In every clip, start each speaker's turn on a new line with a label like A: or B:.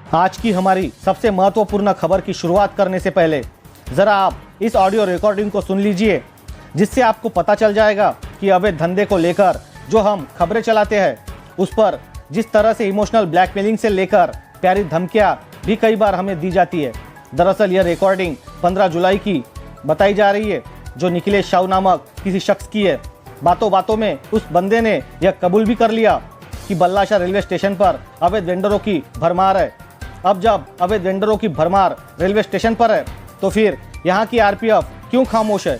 A: आज की हमारी सबसे महत्वपूर्ण खबर की शुरुआत करने से पहले ज़रा आप इस ऑडियो रिकॉर्डिंग को सुन लीजिए, जिससे आपको पता चल जाएगा कि अवैध धंधे को लेकर जो हम खबरें चलाते हैं उस पर जिस तरह से इमोशनल ब्लैकमेलिंग से लेकर प्यारी धमकियां भी कई बार हमें दी जाती है। दरअसल यह रिकॉर्डिंग 15 जुलाई की बताई जा रही है, जो निखिलेश शाहू नामक किसी शख्स की है। बातों बातों में उस बंदे ने यह कबूल भी कर लिया कि बल्लाशाह रेलवे स्टेशन पर अवैध वेंडरों की भरमार है। अब जब अवैध वेंडरों की भरमार रेलवे स्टेशन पर है तो फिर यहाँ की आरपीएफ क्यों खामोश है?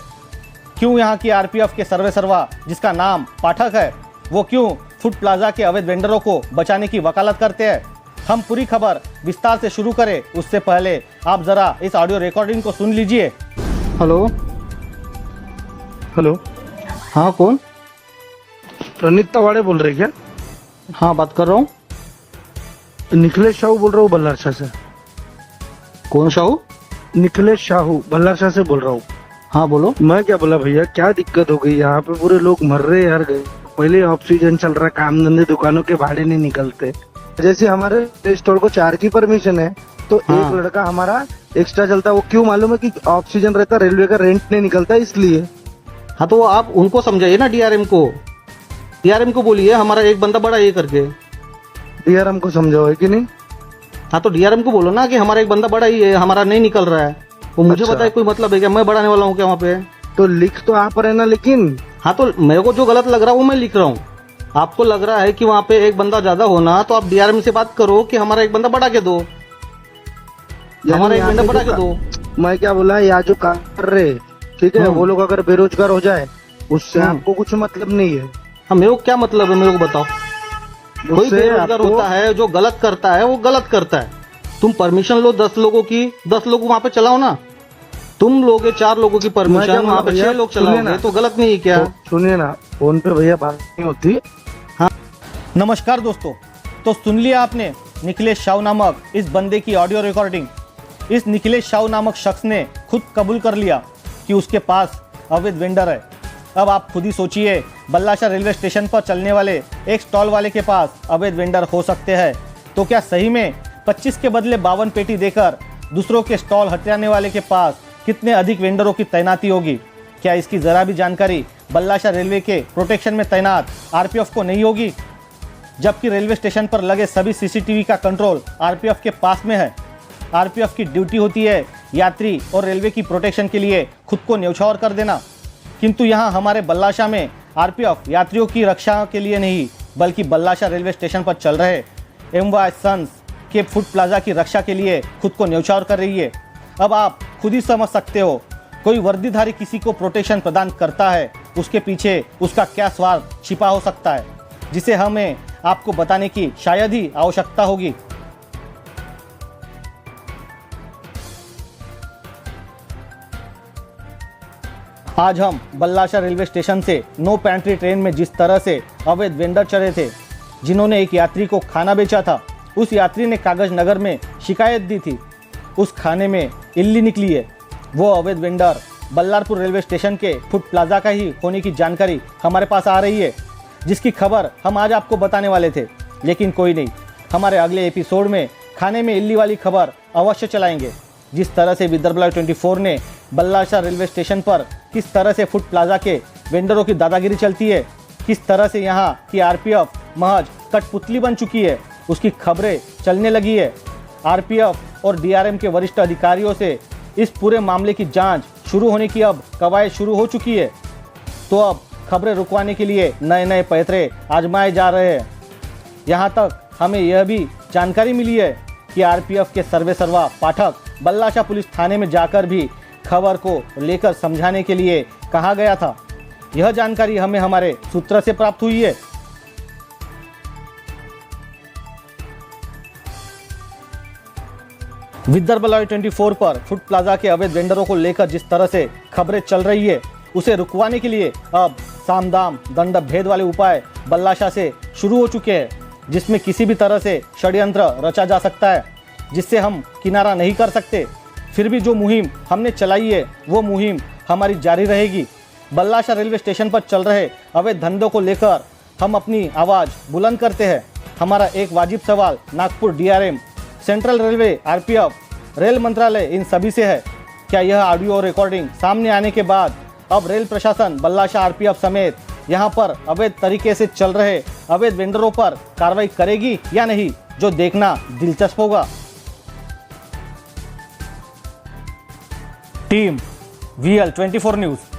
A: क्यों यहाँ की आरपीएफ के सर्वेसर्वा, जिसका नाम पाठक है, वो क्यों फूड प्लाजा के अवैध वेंडरों को बचाने की वकालत करते हैं? हम पूरी खबर विस्तार से शुरू करें उससे पहले आप जरा इस ऑडियो रिकॉर्डिंग को सुन लीजिए।
B: हेलो
C: हेलो,
A: हाँ, कौन?
C: प्रणीत तवाड़े बोल रहे क्या?
A: हाँ, बात कर रहा हूँ।
C: निखिलेश शाहू बोल रहा हूँ बल्लारशाह से।
A: कौन शाहू?
C: निखिलेश शाहू बल्लारशाह से बोल रहा हूँ।
A: हाँ, बोलो।
C: मैं क्या बोला भैया, क्या दिक्कत हो गई? यहाँ पे पूरे लोग मर रहे यार। पहले ऑक्सीजन चल रहा, काम धंधे दुकानों के भाड़े नहीं निकलते। जैसे हमारे स्टोर को 4 की परमिशन है तो
A: हाँ।
C: एक लड़का हमारा एक्स्ट्रा चलता है। वो क्यों मालूम है? कि ऑक्सीजन रहता, रेलवे का रेंट नहीं निकलता इसलिए।
A: हाँ, तो आप उनको समझाइए ना, डीआरएम को बोलिए हमारा एक बंदा बड़ा ये करके।
C: डीआरएम को समझाओ है कि नहीं?
A: हाँ, तो डीआरएम को बोलो ना कि हमारा एक बंदा बड़ा ही है, हमारा नहीं निकल रहा है। वो मुझे
C: अच्छा।
A: बताए, कोई मतलब है क्या? मैं बढ़ाने वाला हूँ क्या वहाँ पे?
C: तो लिख तो आप रहे ना, लेकिन
A: हाँ, तो मेरे को जो गलत लग रहा है वो मैं लिख रहा हूँ। आपको लग रहा है कि वहाँ पे एक बंदा ज्यादा होना, तो आप डीआरएम से बात करो कि हमारा एक बंदा बढ़ा के दो, हमारा एक
C: यहाँ
A: बंदा
C: पे
A: बढ़ा
C: जो
A: के दो।
C: मैं क्या बोला, यहाँ जो काम कर रहे, ठीक है, वो लोग अगर बेरोजगार हो जाए उससे आपको कुछ मतलब नहीं है।
A: हाँ, मेरे को क्या मतलब है, मेरे को बताओ। कोई
C: उससे
A: बेरोजगार
C: आपको
A: होता है, जो गलत करता है वो गलत करता है। तुम परमिशन लो 10 लोगों की, 10 लोग वहाँ पे चलाओ ना। तुम लोगे 4 लोगों की
C: मैं क्या
A: परमिशन,
C: बोला
A: वहाँ पे
C: भैया,
A: 6 लोग
C: सुनिए
A: चलाओगे
C: ना।
A: तो गलत नहीं है क्या?
C: सुनिए ना, फोन पे भैया बात नहीं होती।
A: नमस्कार दोस्तों, तो सुन लिया आपने निखिलेश शाहू नामक इस बंदे की ऑडियो रिकॉर्डिंग। इस निखिलेश शाहू नामक शख्स ने खुद कबूल कर लिया कि उसके पास अवैध वेंडर है। अब आप खुद ही सोचिए, बल्लाशाह रेलवे स्टेशन पर चलने वाले एक स्टॉल वाले के पास अवैध वेंडर हो सकते हैं, तो क्या सही में 25 के बदले 52 पेटी देकर दूसरों के स्टॉल हटाने वाले के पास कितने अधिक वेंडरों की तैनाती होगी? क्या इसकी ज़रा भी जानकारी बल्लाशाह रेलवे के प्रोटेक्शन में तैनात आरपीएफ को नहीं होगी? जबकि रेलवे स्टेशन पर लगे सभी सीसीटीवी का कंट्रोल आरपीएफ के पास में है। आरपीएफ की ड्यूटी होती है यात्री और रेलवे की प्रोटेक्शन के लिए खुद को न्यौछावर कर देना, किंतु यहाँ हमारे बल्लाशाह में आरपीएफ यात्रियों की रक्षा के लिए नहीं, बल्कि बल्लाशाह रेलवे स्टेशन पर चल रहे एमवाय सन्स के फूड प्लाजा की रक्षा के लिए खुद को न्यौछावर कर रही है। अब आप खुद ही समझ सकते हो, कोई वर्दीधारी किसी को प्रोटेक्शन प्रदान करता है, उसके पीछे उसका क्या स्वार्थ छिपा हो सकता है, जिसे हमें आपको बताने की शायद ही आवश्यकता होगी। आज हम बल्लाशाह रेलवे स्टेशन से नो पैंट्री ट्रेन में जिस तरह से अवैध वेंडर चढ़े थे, जिन्होंने एक यात्री को खाना बेचा था, उस यात्री ने कागज नगर में शिकायत दी थी। उस खाने में इल्ली निकली है। वो अवैध वेंडर बल्लारपुर रेलवे स्टेशन के फूड प्लाजा का ही होने की जानकारी हमारे पास आ रही है, जिसकी खबर हम आज आपको बताने वाले थे, लेकिन कोई नहीं, हमारे अगले एपिसोड में खाने में इल्ली वाली खबर अवश्य चलाएंगे। जिस तरह से विदर्भ लाइव 24 ने बल्लाशाह रेलवे स्टेशन पर किस तरह से फूड प्लाजा के वेंडरों की दादागिरी चलती है, किस तरह से यहाँ की आरपीएफ महज कठपुतली बन चुकी है, उसकी खबरें चलने लगी है। आरपीएफ और डीआरएम के वरिष्ठ अधिकारियों से इस पूरे मामले की जांच शुरू होने की अब कवायद शुरू हो चुकी है। तो अब खबरें रुकवाने के लिए नए नए पैतरे आजमाए जा रहे हैं। यहाँ तक हमें यह भी जानकारी मिली है कि आरपीएफ के सर्वेसर्वा पाठक बल्लाशाह पुलिस थाने में जाकर भी खबर को लेकर समझाने के लिए कहा गया था। यह जानकारी हमें हमारे सूत्र से प्राप्त हुई है। विदर्भ लाइव 24 पर फूड प्लाजा के अवैध वेंडरों को लेकर जिस तरह से खबरें चल रही है, उसे रुकवाने के लिए अब सामदाम दंड भेद वाले उपाय बल्लाशाह से शुरू हो चुके हैं, जिसमें किसी भी तरह से षड्यंत्र रचा जा सकता है, जिससे हम किनारा नहीं कर सकते। फिर भी जो मुहिम हमने चलाई है, वो मुहिम हमारी जारी रहेगी। बल्लाशाह रेलवे स्टेशन पर चल रहे अवैध धंधों को लेकर हम अपनी आवाज़ बुलंद करते हैं। हमारा एक वाजिब सवाल Nagpur DRM central railway, RPF, rail मंत्रालय इन सभी से है। क्या यह ऑडियो रिकॉर्डिंग सामने आने के बाद अब रेल प्रशासन बल्लाशाह, आरपीएफ समेत यहां पर अवैध तरीके से चल रहे अवैध वेंडरों पर कार्रवाई करेगी या नहीं, जो देखना दिलचस्प होगा। Team VL 24 news.